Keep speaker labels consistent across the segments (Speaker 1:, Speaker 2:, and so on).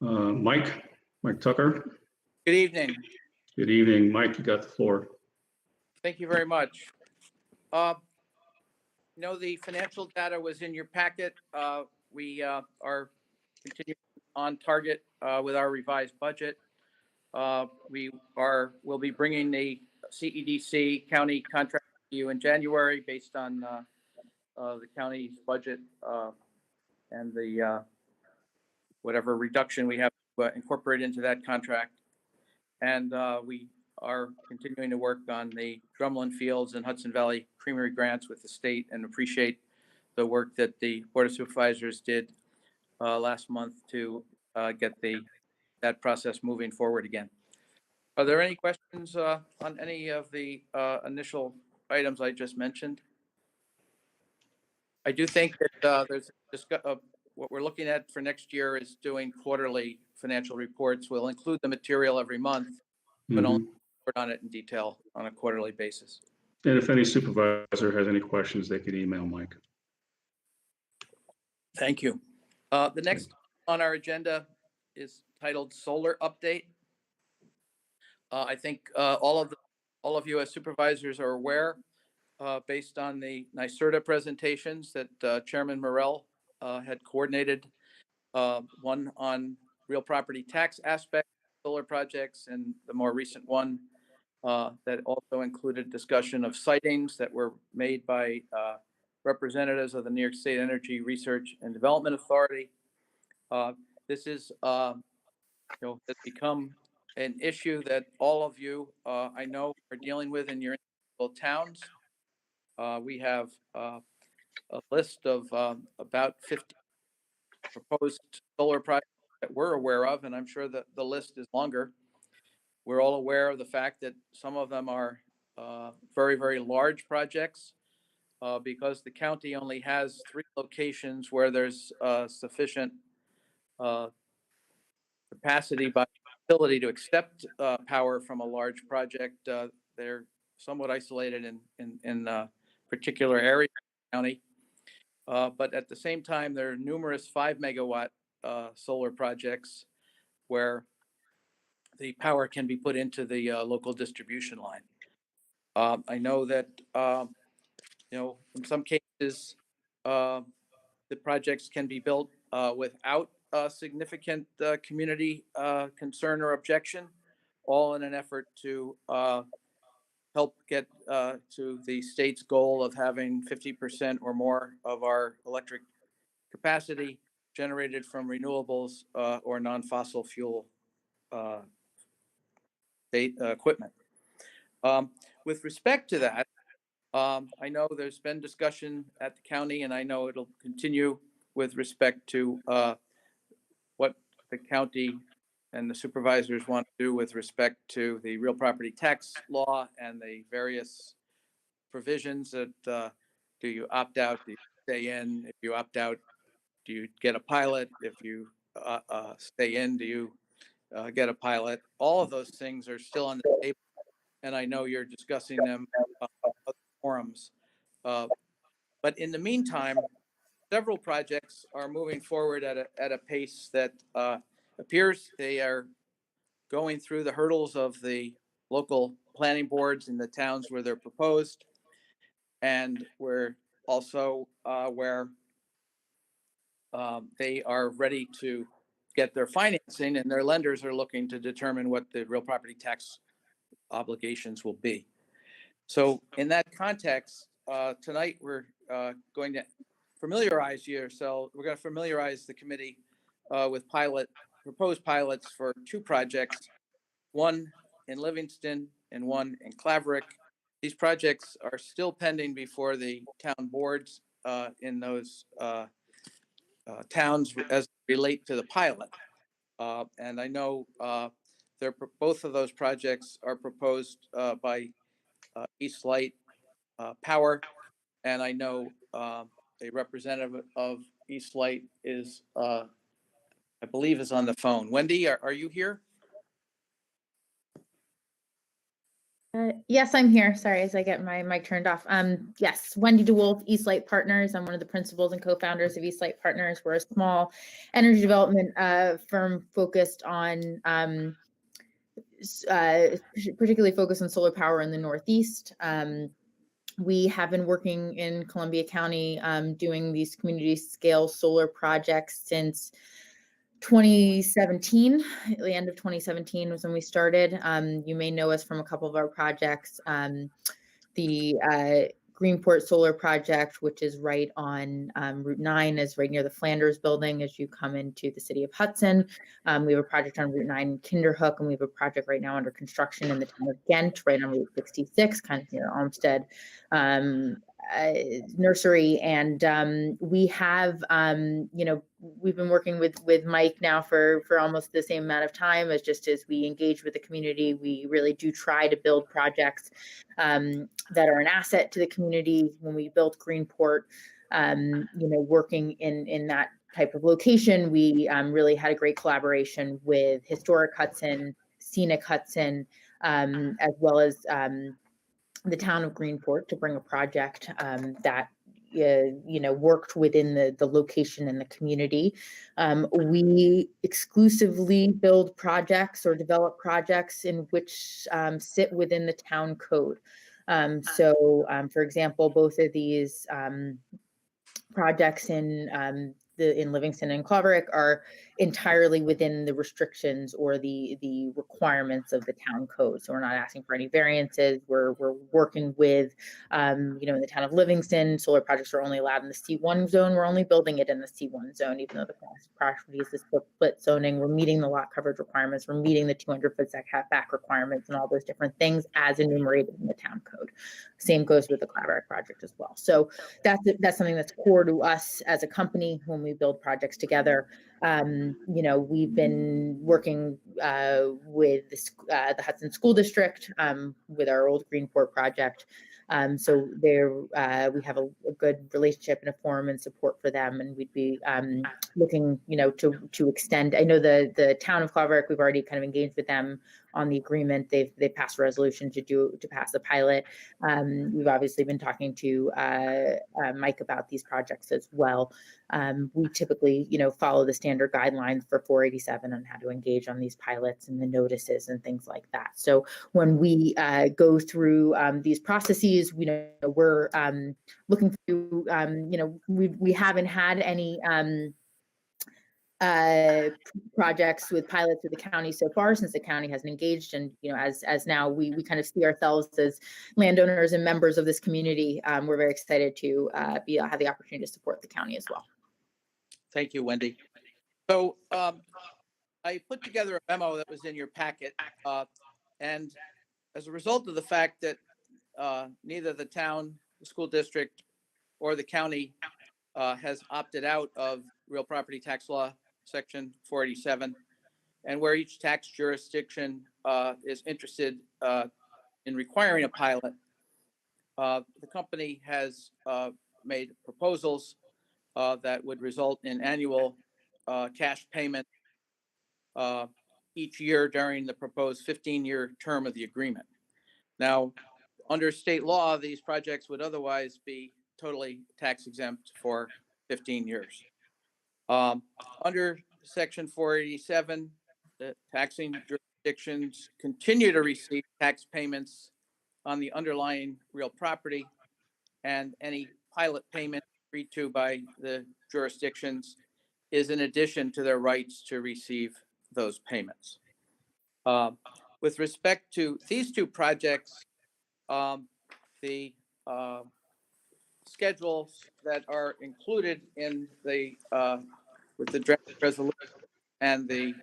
Speaker 1: Mike Tucker.
Speaker 2: Good evening.
Speaker 1: Good evening, Mike. You got the floor.
Speaker 2: Thank you very much. The financial data was in your packet. We are continuing on target with our revised budget. We'll be bringing the CEDC county contract to you in January based on the county's budget and the whatever reduction we have to incorporate into that contract. And we are continuing to work on the Drumlin Fields and Hudson Valley Creamery grants with the state and appreciate the work that the Board of Supervisors did last month to get that process moving forward again. Are there any questions on any of the initial items I just mentioned? I do think that there's what we're looking at for next year is doing quarterly financial reports. We'll include the material every month, but only report on it in detail on a quarterly basis.
Speaker 1: And if any supervisor has any questions, they could email Mike.
Speaker 2: Thank you. The next on our agenda is titled Solar Update. I think all of you as supervisors are aware, based on the NYSERDA presentations that Chairman Morell had coordinated, one on real property tax aspect solar projects, and the more recent one that also included discussion of sightings that were made by representatives of the New York State Energy Research and Development Authority. This is, has become an issue that all of you, I know, are dealing with in your individual towns. We have a list of about 50 proposed solar projects that we're aware of, and I'm sure that the list is longer. We're all aware of the fact that some of them are very, very large projects because the county only has 3 locations where there's sufficient capacity by utility to accept power from a large project. They're somewhat isolated in particular area of the county. But at the same time, there are numerous 5 megawatt solar projects where the power can be put into the local distribution line. I know that, in some cases, the projects can be built without significant community concern or objection, all in an effort to help get to the state's goal of having 50% or more of our electric capacity generated from renewables or non-fossil fuel equipment. With respect to that, I know there's been discussion at the county, and I know it'll continue with respect to what the county and the supervisors want to do with respect to the real property tax law and the various provisions that do you opt out, do you stay in? If you opt out, do you get a pilot? If you stay in, do you get a pilot? All of those things are still on the table, and I know you're discussing them in other forums. But in the meantime, several projects are moving forward at a pace that appears they are going through the hurdles of the local planning boards in the towns where they're proposed, and we're also where they are ready to get their financing, and their lenders are looking to determine what the real property tax obligations will be. So in that context, tonight we're going to familiarize the committee with proposed pilots for 2 projects, one in Livingston and one in Claverick. These projects are still pending before the town boards in those towns as they relate to the pilot. And I know both of those projects are proposed by East Light Power, and I know a representative of East Light is, I believe, is on the phone. Wendy, are you here?
Speaker 3: Yes, I'm here. Sorry, as I get my mic turned off. Yes, Wendy DeWolf, Eastlight Partners. I'm one of the principals and co-founders of Eastlight Partners. We're a small energy development firm focused on, particularly focused on solar power in the Northeast. We have been working in Columbia County doing these community scale solar projects since 2017. The end of 2017 was when we started. You may know us from a couple of our projects. The Greenport Solar Project, which is right on Route 9, is right near the Flanders building as you come into the city of Hudson. We have a project on Route 9 in Kinderhook, and we have a project right now under construction in the town of Ghent, right on Route 66, kind of near Olmsted Nursery. And we have, we've been working with Mike now for almost the same amount of time. As we engage with the community, we really do try to build projects that are an asset to the community. When we built Greenport, working in that type of location, we really had a great collaboration with Historic Hudson, Scenic Hudson, as well as the town of Greenport to bring a project that worked within the location and the community. We exclusively build projects or develop projects in which sit within the town code. For example, both of these projects in Livingston and Claverick are entirely within the restrictions or the requirements of the town code. So we're not asking for any variances. We're working with, in the town of Livingston, solar projects are only allowed in the C1 zone. We're only building it in the C1 zone, even though the property is the split zoning. We're meeting the lot coverage requirements. We're meeting the 200-foot setback requirements and all those different things as enumerated in the town code. Same goes with the Claverick project as well. So that's something that's core to us as a company when we build projects together. We've been working with the Hudson School District with our old Greenport project. So there we have a good relationship and a forum and support for them, and we'd be looking, to extend. I know the town of Claverick, we've already kind of engaged with them on the agreement. They passed a resolution to pass the pilot. We've obviously been talking to Mike about these projects as well. We typically, follow the standard guidelines for 487 on how to engage on these pilots and the notices and things like that. So when we go through these processes, we're looking through, we haven't had any projects with pilots with the county so far, since the county hasn't engaged. And as now we kind of see ourselves as landowners and members of this community, we're very excited to have the opportunity to support the county as well.
Speaker 2: Thank you, Wendy. So I put together a memo that was in your packet, and as a result of the fact that neither the town, the school district, or the county has opted out of real property tax law section 487, and where each tax jurisdiction is interested in requiring a pilot, the company has made proposals that would result in annual cash payment each year during the proposed 15-year term of the agreement. Now, under state law, these projects would otherwise be totally tax exempt for 15 years. Under Section 487, the taxing jurisdictions continue to receive tax payments on the underlying real property, and any pilot payment agreed to by the jurisdictions is in addition to their rights to receive those payments. With respect to these two projects, the schedules that are included in the with the draft resolution and the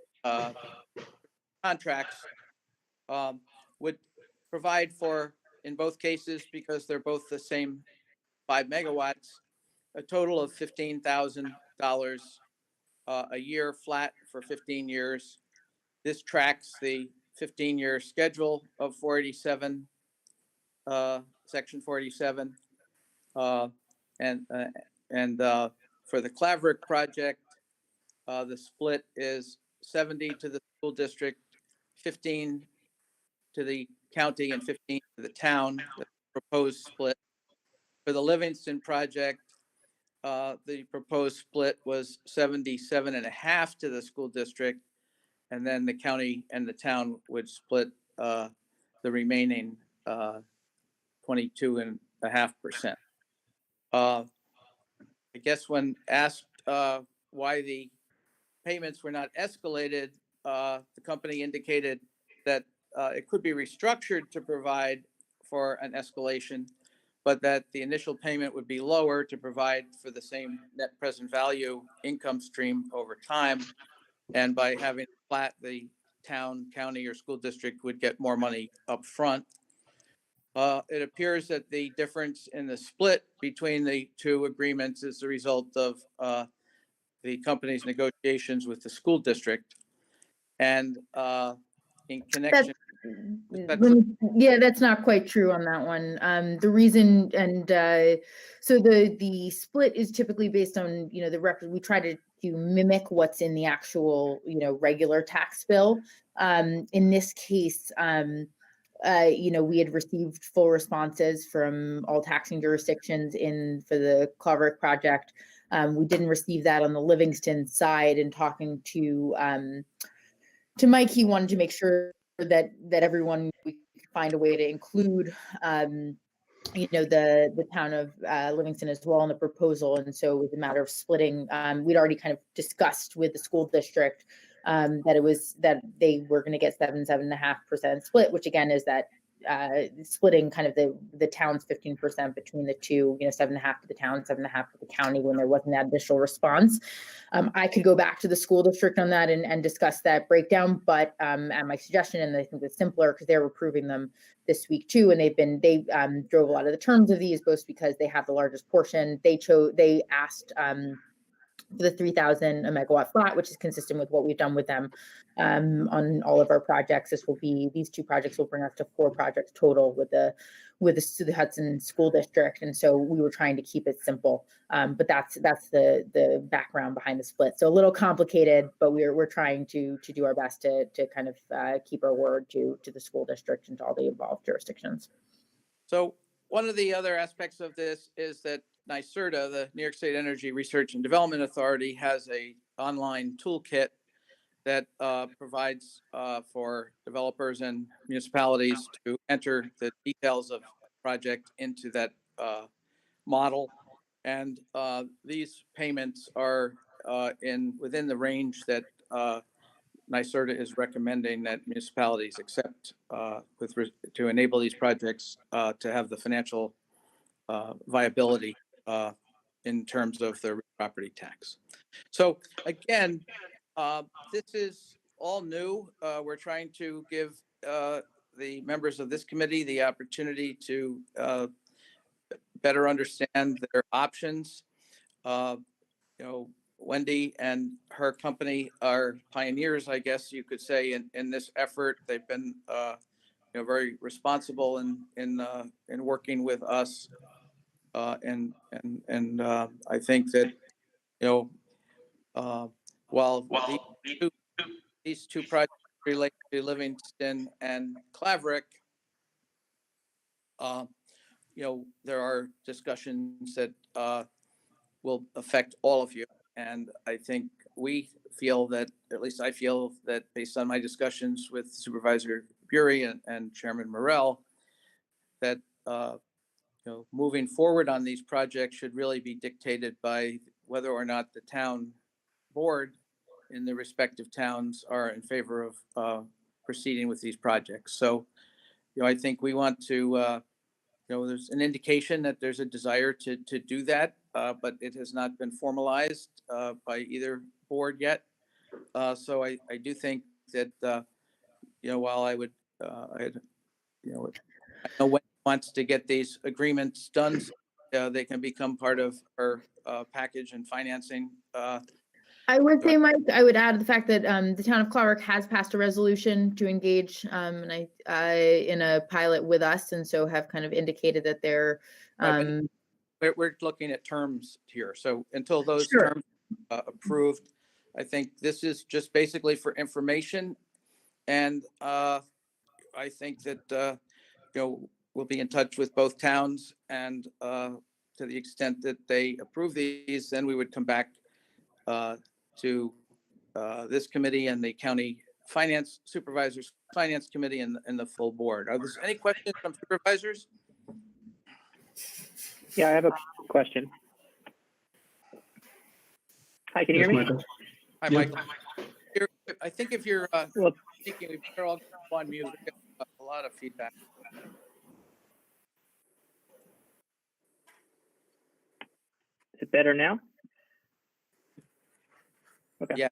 Speaker 2: contracts would provide for, in both cases, because they're both the same 5 megawatts, a total of $15,000 a year flat for 15 years. This tracks the 15-year schedule of 487, Section 487, and for the Claverick project, the split is 70 to the school district, 15 to the county and 15 to the town, the proposed split. For the Livingston project, the proposed split was 77.5 to the school district, and then the county and the town would split the remaining 22.5%. I guess when asked why the payments were not escalated, the company indicated that it could be restructured to provide for an escalation, but that the initial payment would be lower to provide for the same net present value income stream over time. And by having flat, the town, county, or school district would get more money up front. It appears that the difference in the split between the two agreements is the result of the company's negotiations with the school district. And in connection,
Speaker 3: Yeah, that's not quite true on that one. The reason, and so the split is typically based on, the record. We try to mimic what's in the actual, regular tax bill. In this case, we had received full responses from all taxing jurisdictions for the Claverick project. We didn't receive that on the Livingston side. And talking to Mike, he wanted to make sure that everyone, we could find a way to include the town of Livingston as well in the proposal. And so it was a matter of splitting. We'd already kind of discussed with the school district that they were going to get 7.5% split, which again is that splitting kind of the town's 15% between the two, 7.5 to the town, 7.5 to the county when there wasn't that additional response. I could go back to the school district on that and discuss that breakdown, but at my suggestion, and I think it's simpler because they're approving them this week too, and they drove a lot of the terms of these, both because they have the largest portion. They asked the 3,000 a megawatt flat, which is consistent with what we've done with them on all of our projects. These two projects will bring us to 4 projects total with the Hudson School District, and so we were trying to keep it simple. But that's the background behind the split. So a little complicated, but we're trying to do our best to kind of keep our word to the school district and to all the involved jurisdictions.
Speaker 2: So one of the other aspects of this is that NYSERDA, the New York State Energy Research and Development Authority, has a online toolkit that provides for developers and municipalities to enter the details of the project into that model. And these payments are within the range that NYSERDA is recommending that municipalities accept to enable these projects to have the financial viability in terms of the property tax. So again, this is all new. We're trying to give the members of this committee the opportunity to better understand their options. Wendy and her company are pioneers, I guess you could say, in this effort. They've been very responsible in working with us. And I think that while these two projects relate to Livingston and Claverick, there are discussions that will affect all of you. And I think we feel that, at least I feel that, based on my discussions with Supervisor Bury and Chairman Morrell, that moving forward on these projects should really be dictated by whether or not the town board in the respective towns are in favor of proceeding with these projects. So, I think we want to, there's an indication that there's a desire to do that, but it has not been formalized by either board yet. So I do think that, while I would, I know when wants to get these agreements done, so they can become part of our package and financing.
Speaker 3: I would say, Mike, I would add the fact that the town of Claverick has passed a resolution to engage in a pilot with us, and so have kind of indicated that they're.
Speaker 2: We're looking at terms here, so until those
Speaker 3: Sure.
Speaker 2: terms approved, I think this is just basically for information, and I think that, we'll be in touch with both towns, and to the extent that they approve these, then we would come back to this committee and the county finance supervisors, finance committee, and the full board. Are there any questions from supervisors?
Speaker 4: Yeah, I have a question. Hi, can you
Speaker 1: Yes,
Speaker 4: hear me?
Speaker 1: Michael.
Speaker 2: Hi,
Speaker 1: Yeah.
Speaker 2: Mike. I think if you're
Speaker 4: Well,
Speaker 2: speaking, we better all go on mute. We get a lot of feedback.
Speaker 4: is it better now? Okay.
Speaker 2: Yeah.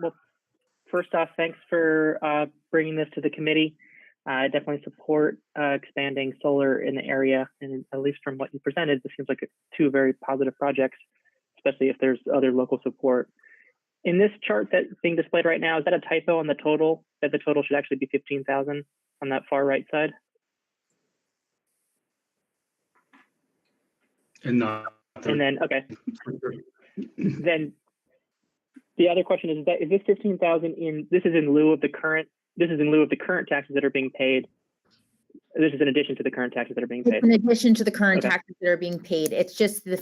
Speaker 4: Well, first off, thanks for bringing this to the committee. I definitely support expanding solar in the area, and at least from what you presented, this seems like two very positive projects, especially if there's other local support. In this chart that's being displayed right now, is that a typo on the total? That the total should actually be 15,000 on that far right side?
Speaker 1: And not.
Speaker 4: And then, okay. Then the other question is that, is this 15,000 this is in lieu of the current taxes that are being paid? This is in addition to the current taxes that are being paid.
Speaker 3: It's in addition to the current
Speaker 4: Okay.
Speaker 3: taxes that are being paid. It's just the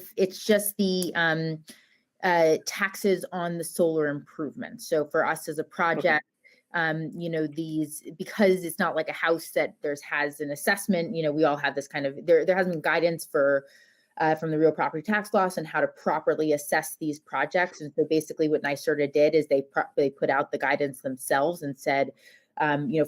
Speaker 3: taxes on the solar improvements. So for us as a project, these, because it's not like a house that has an assessment, we all have this kind of, there has been guidance from the real property tax laws and how to properly assess these projects. And so basically what NYSERDA did is they put out the guidance themselves and said,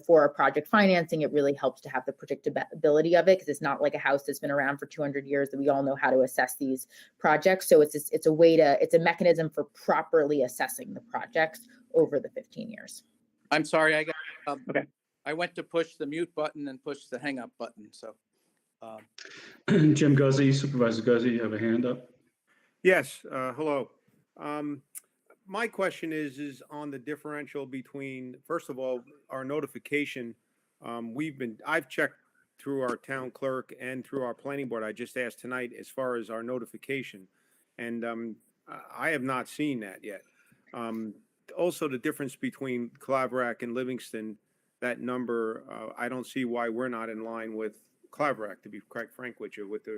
Speaker 3: for our project financing, it really helps to have the predictability of it, because it's not like a house that's been around for 200 years that we all know how to assess these projects. So it's a mechanism for properly assessing the projects over the 15 years.
Speaker 2: I'm sorry,
Speaker 4: Okay.
Speaker 2: I went to push the mute button and push the hang up button. So
Speaker 1: Jim Guzzi, Supervisor Guzzi, you have a hand up?
Speaker 5: Yes, hello. My question is on the differential between, first of all, our notification. I've checked through our town clerk and through our planning board. I just asked tonight as far as our notification, and I have not seen that yet. Also, the difference between Claverack and Livingston, that number, I don't see why we're not in line with Claverack, to be quite frank with you, with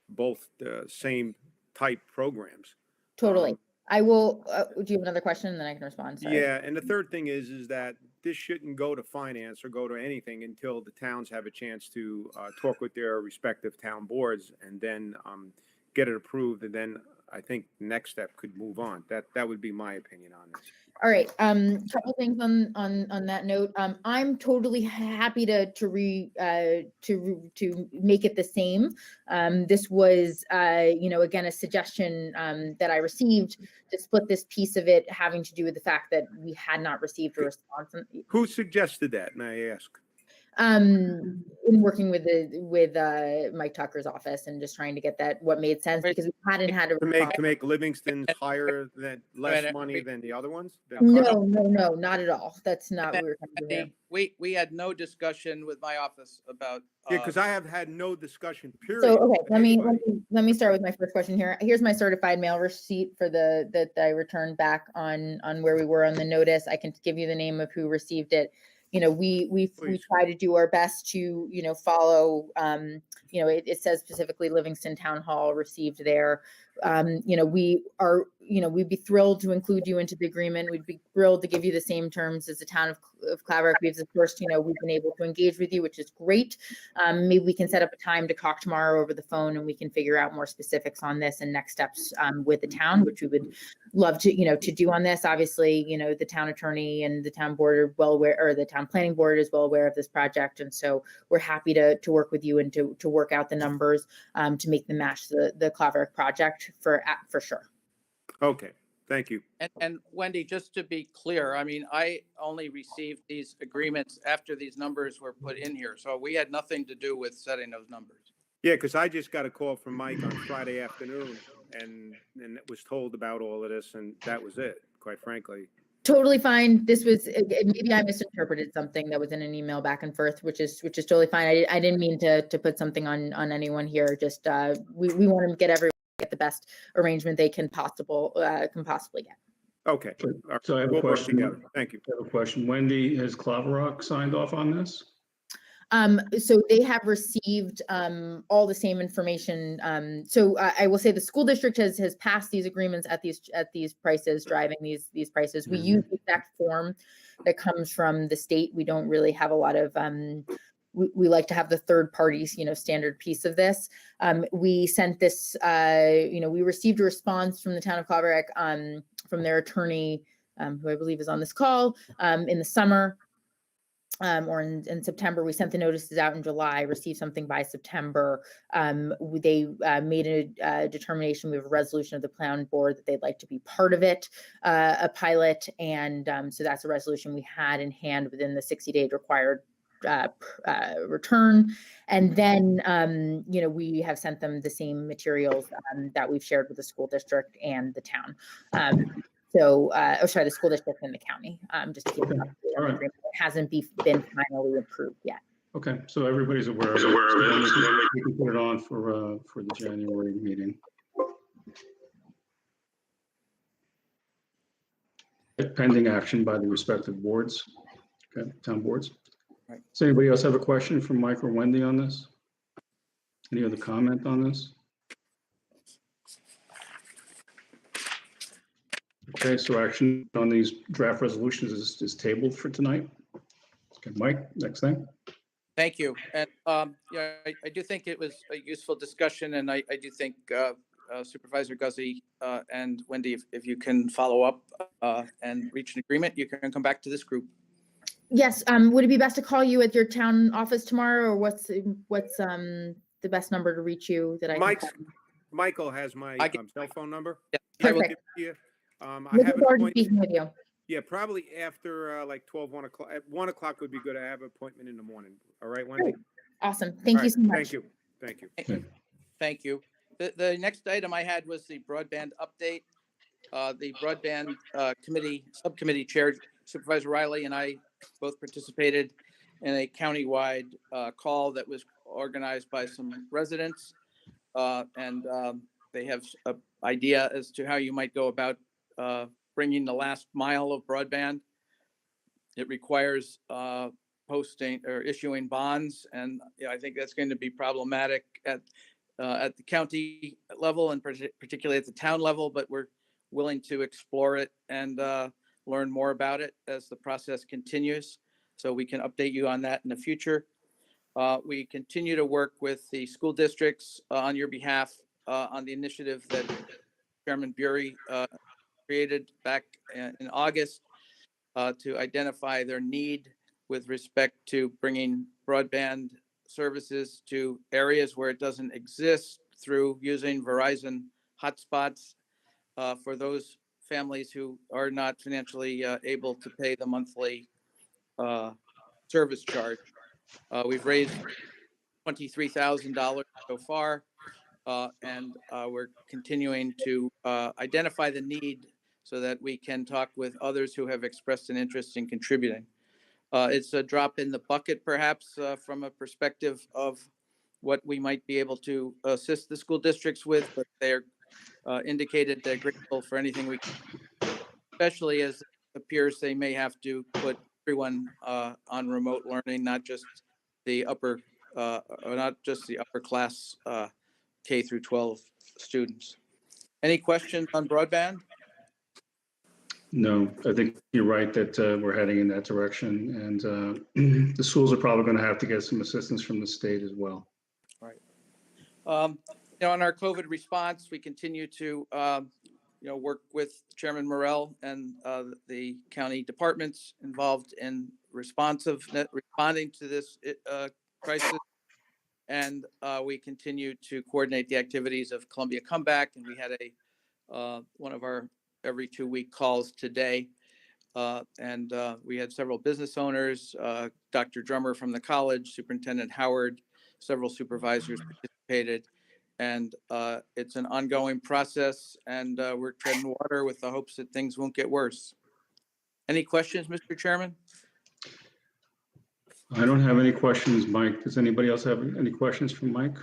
Speaker 5: both the same type programs.
Speaker 3: Totally. I will, do you have another question and then I can respond? Sorry.
Speaker 5: Yeah, and the third thing is that this shouldn't go to finance or go to anything until the towns have a chance to talk with their respective town boards and then get it approved. And then I think the next step could move on. That would be my opinion on this.
Speaker 3: All right. Couple things on that note. I'm totally happy to make it the same. This was, again, a suggestion that I received to split this piece of it, having to do with the fact that we had not received a response.
Speaker 5: Who suggested that, may I ask?
Speaker 3: In working with Mike Tucker's office and just trying to get what made sense, because we hadn't had a response.
Speaker 5: To make Livingston's higher than less money than the other ones?
Speaker 3: No, not at all. That's not what we were trying to do.
Speaker 2: we had no discussion with my office about.
Speaker 5: Yeah, because I have had no discussion, period.
Speaker 3: So, okay, let me start with my first question here. Here's my certified mail receipt for that I returned back on where we were on the notice. I can give you the name of who received it. We try to do our best to, follow, it says specifically Livingston Town Hall received there. We'd be thrilled to include you into the agreement. We'd be thrilled to give you the same terms as the town of Claverack. We've been able to engage with you, which is great. Maybe we can set up a time to talk tomorrow over the phone and we can figure out more specifics on this and next steps with the town, which we would love to, to do on this. Obviously, the town attorney and the town board are well aware, or the town planning board is well aware of this project. And so we're happy to work with you and to work out the numbers to make them match the Claverack project for sure.
Speaker 5: Okay, thank you.
Speaker 2: And Wendy, just to be clear, I mean, I only received these agreements after these numbers were put in here. So we had nothing to do with setting those numbers.
Speaker 5: Yeah, because I just got a call from Mike on Friday afternoon and it was told about all of this and that was it, quite frankly.
Speaker 3: Totally fine. This was, maybe I misinterpreted something that was in an email back and forth, which is totally fine. I didn't mean to put something on anyone here. Just we want to get everyone the best arrangement they can possibly get.
Speaker 5: Okay. All right.
Speaker 1: So I have a
Speaker 5: We'll work
Speaker 1: question.
Speaker 5: together. Thank you.
Speaker 1: I have a question. Wendy, has Clover Rock signed off on this?
Speaker 3: So they have received all the same information. So I will say the school district has passed these agreements at these prices, driving these prices. We use the exact form that comes from the state. We don't really have a lot of we like to have the third parties, standard piece of this. We sent this, we received a response from the town of Claverack, from their attorney, who I believe is on this call, in the summer. Or in September. We sent the notices out in July, received something by September. They made a determination. We have a resolution of the plan board that they'd like to be part of it, a pilot. And so that's a resolution we had in hand within the 60-day required return. And then, we have sent them the same materials that we've shared with the school district and the town. The school district and the county, just to give an update on the agreement. It hasn't been finally approved yet.
Speaker 1: Okay, so everybody's aware of it. So then we can put it on for the January meeting. Pending action by the respective boards, okay, town boards.
Speaker 2: Right.
Speaker 1: Does anybody else have a question for Mike or Wendy on this? Any other comment on this? Okay, so action on these draft resolutions is tabled for tonight. Okay, Mike, next thing.
Speaker 2: Thank you. And I do think it was a useful discussion, and I do think Supervisor Guzzi and Wendy, if you can follow up and reach an agreement, you can come back to this group.
Speaker 3: Yes. Would it be best to call you at your town office tomorrow, or what's the best number to reach you that I can?
Speaker 5: Michael has my cell phone number.
Speaker 2: Yeah,
Speaker 5: I will give
Speaker 3: Perfect.
Speaker 5: it to you. I
Speaker 3: Looking
Speaker 5: have an
Speaker 3: forward to
Speaker 5: appointment.
Speaker 3: speaking with you.
Speaker 5: Yeah, probably after like 1 o'clock. At 1 o'clock would be good. I have an appointment in the morning. All right, Wendy?
Speaker 3: Great. Awesome. Thank you so much.
Speaker 5: Thank you. Thank you.
Speaker 2: Thank you. The next item I had was the broadband update. The broadband subcommittee chair, Supervisor Riley, and I both participated in a countywide call that was organized by some residents. And they have an idea as to how you might go about bringing the last mile of broadband. It requires posting or issuing bonds, and I think that's going to be problematic at the county level and particularly at the town level. But we're willing to explore it and learn more about it as the process continues, so we can update you on that in the future. We continue to work with the school districts on your behalf on the initiative that Chairman Bury created back in August to identify their need with respect to bringing broadband services to areas where it doesn't exist through using Verizon hotspots for those families who are not financially able to pay the monthly service charge. We've raised $23,000 so far, and we're continuing to identify the need so that we can talk with others who have expressed an interest in contributing. It's a drop in the bucket, perhaps, from a perspective of what we might be able to assist the school districts with, but they're indicated they're grateful for anything we can, especially as it appears they may have to put everyone on remote learning, not just the upper class K through 12 students. Any questions on broadband?
Speaker 1: No, I think you're right that we're heading in that direction, and the schools are probably going to have to get some assistance from the state as well.
Speaker 2: Right. On our COVID response, we continue to work with Chairman Morrell and the county departments involved in responding to this crisis. And we continue to coordinate the activities of Columbia Comeback. And we had one of our every 2-week calls today. And we had several business owners, Dr. Drummer from the college, Superintendent Howard, several supervisors participated. And it's an ongoing process, and we're treading water with the hopes that things won't get worse. Any questions, Mr. Chairman?
Speaker 1: I don't have any questions, Mike. Does anybody else have any questions for Mike?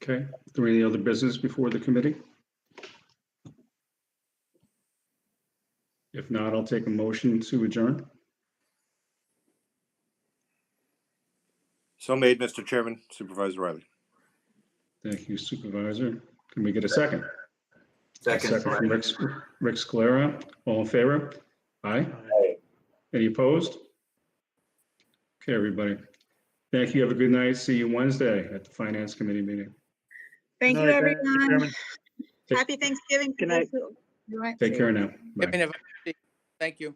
Speaker 1: Okay, is there any other business before the committee? If not, I'll take a motion to adjourn.
Speaker 6: So made, Mr. Chairman. Supervisor Riley.
Speaker 1: Thank you, Supervisor. Can we get a second?
Speaker 7: Second.
Speaker 1: From Rick Scalera. All in favor? Aye. Any opposed? Okay, everybody. Thank you. Have a good night. See you Wednesday at the Finance Committee meeting.
Speaker 8: Thank you, everyone.
Speaker 1: Take-
Speaker 8: Happy Thanksgiving.
Speaker 4: Good night.
Speaker 1: Take care now. Bye.
Speaker 2: Thank you.